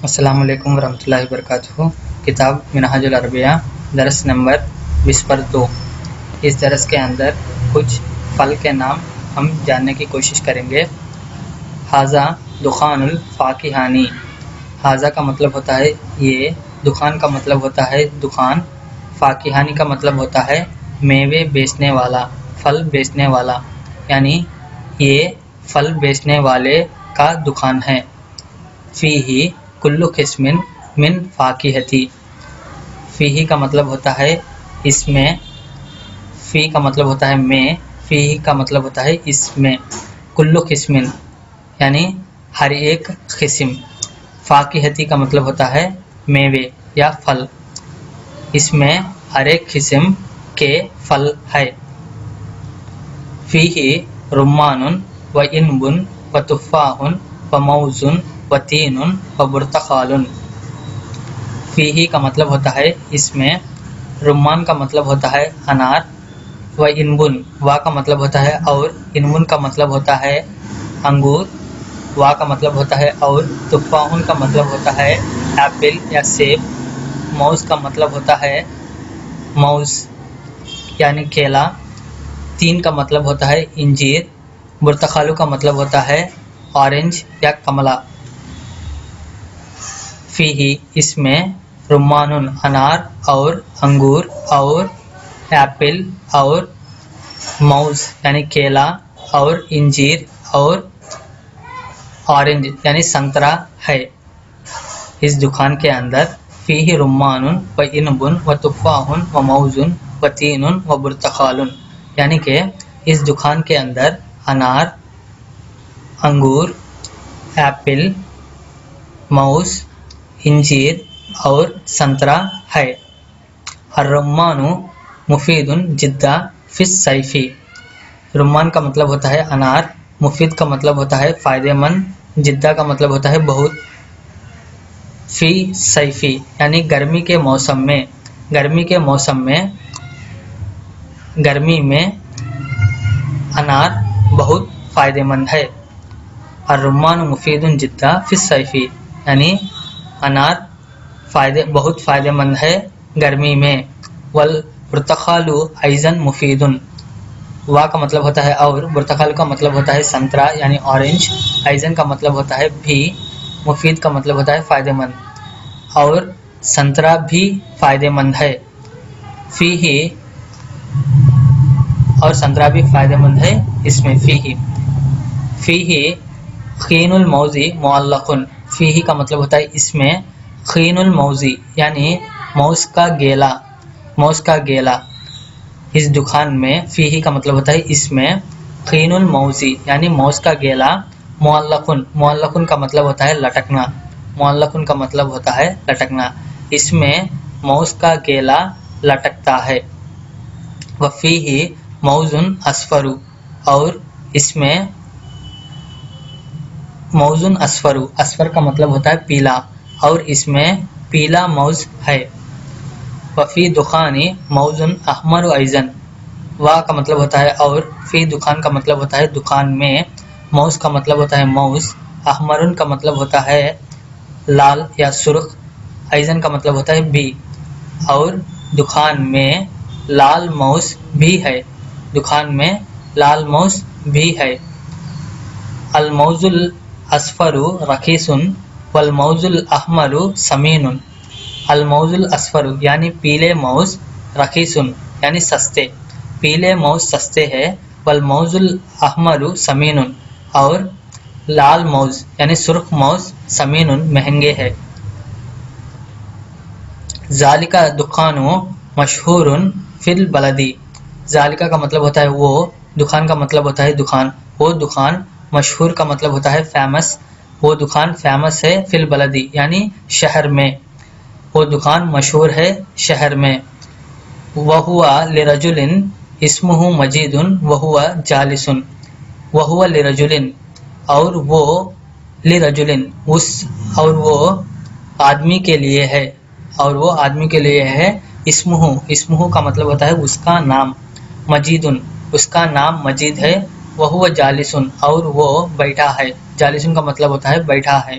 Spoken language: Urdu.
السلام علیکم ورحمۃ اللہ وبرکاتہ۔ کتاب منہاج العربیہ درس نمبر 20/2۔ اس درس کے اندر کچھ پھل کے نام ہم جاننے کی کوشش کریں گے۔ ھذا دخان الفاکہانی، ھذا کا مطلب ہوتا ہے یہ، دخان کا مطلب ہوتا ہے دکان، فاکہانی کا مطلب ہوتا ہے میوے بیچنے والا، پھل بیچنے والا، یعنی یہ پھل بیچنے والے کا دکان ہے۔ فیہ کل قسم من فاکہتی، فیہ کا مطلب ہوتا ہے اس میں، فی کا مطلب ہوتا ہے میں، فیہ کا مطلب ہوتا ہے اس میں، کل قسم یعنی ہر ایک قسم، فاکہتی کا مطلب ہوتا ہے میوے یا پھل، اس میں ہر ایک قسم کے پھل ہے۔ فیہ رمان و عنب و تفاح و موز و تین و برتقال، فیہ کا مطلب ہوتا ہے اس میں، رمان کا مطلب ہوتا ہے انار، و عنب وا کا مطلب ہوتا ہے اور، عنب کا مطلب ہوتا ہے انگور، وا کا مطلب ہوتا ہے اور، تفاح کا مطلب ہوتا ہے ایپل یا سیب، موز کا مطلب ہوتا ہے موز یعنی کیلا، تین کا مطلب ہوتا ہے انجیر، برتقالو کا مطلب ہوتا ہے اورنج یا کملا۔ فیہ اس میں، رمان انار اور انگور اور، ایپل اور، موز یعنی کیلا اور، انجیر اور، اورنج یعنی سنترا ہے۔ اس دکان کے اندر فیہ رمان و عنب و تفاح و موز و تین و برتقال، یعنی کہ اس دکان کے اندر انار، انگور، ایپل، موز، انجیر اور سنترا ہے۔ الرمان مفید جدا فی الصیف، رمان کا مطلب ہوتا ہے انار، مفید کا مطلب ہوتا ہے فائدہ مند، جدہ کا مطلب ہوتا ہے بہت، فی الصیف یعنی گرمی کے موسم میں، گرمی کے موسم میں، گرمی میں انار بہت فائدہ مند ہے۔ الرمان مفید جدا فی الصیف یعنی انار بہت فائدہ مند ہے گرمی میں۔ والبرتقال ایضا مفید، وا کا مطلب ہوتا ہے اور، برتقال کا مطلب ہوتا ہے سنترا یعنی اورنج، ایضا کا مطلب ہوتا ہے بھی، مفید کا مطلب ہوتا ہے فائدہ مند، اور سنترا بھی فائدہ مند ہے۔ فیہ اور سنترا بھی فائدہ مند ہے اس میں، فیہ خین الموز معلق، فیہ کا مطلب ہوتا ہے اس میں، خین الموز یعنی موز کا گیلا، موز کا گیلا، اس دکان میں، فیہ کا مطلب ہوتا ہے اس میں، خین الموز یعنی موز کا گیلا، معلق، معلق کا مطلب ہوتا ہے لٹکنا، معلق کا مطلب ہوتا ہے لٹکنا، اس میں موز کا گیلا لٹکتا ہے۔ وفیہ موز اصفر، اور اس میں موز اصفر، اصفر کا مطلب ہوتا ہے پیلا، اور اس میں پیلا موز ہے۔ وفی دخان موز احمر ایضا، وا کا مطلب ہوتا ہے اور، فی دکان کا مطلب ہوتا ہے دکان میں، موز کا مطلب ہوتا ہے موز، احمر کا مطلب ہوتا ہے لال یا سرخ، ایضا کا مطلب ہوتا ہے بھی، اور دکان میں لال موز بھی ہے، دکان میں لال موز بھی ہے۔ الموز الاصفر رخیص والموز الاحمر ثمین، الموز الاصفر یعنی پیلے موز، رخیص یعنی سستے، پیلے موز سستے ہے، والموز الاحمر ثمین اور لال موز یعنی سرخ موز ثمین مہنگے ہے۔ ذالک دکان مشہور فی البلد، ذالک کا مطلب ہوتا ہے وہ، دکان کا مطلب ہوتا ہے دکان، وہ دکان، مشہور کا مطلب ہوتا ہے فیمس، وہ دکان فیمس ہے، فی البلد یعنی شہر میں، وہ دکان مشہور ہے شہر میں۔ وہو لرجل اسمہ مجید وہو جالس، وہو لرجل اور وہ، لرجل اس، اور وہ آدمی کے لیے ہے، اور وہ آدمی کے لیے ہے، اسمہ، اسمہ کا مطلب ہوتا ہے اس کا نام، مجید اس کا نام مجید ہے، وہو جالس اور وہ بیٹھا ہے، جالس کا مطلب ہوتا ہے بیٹھا ہے۔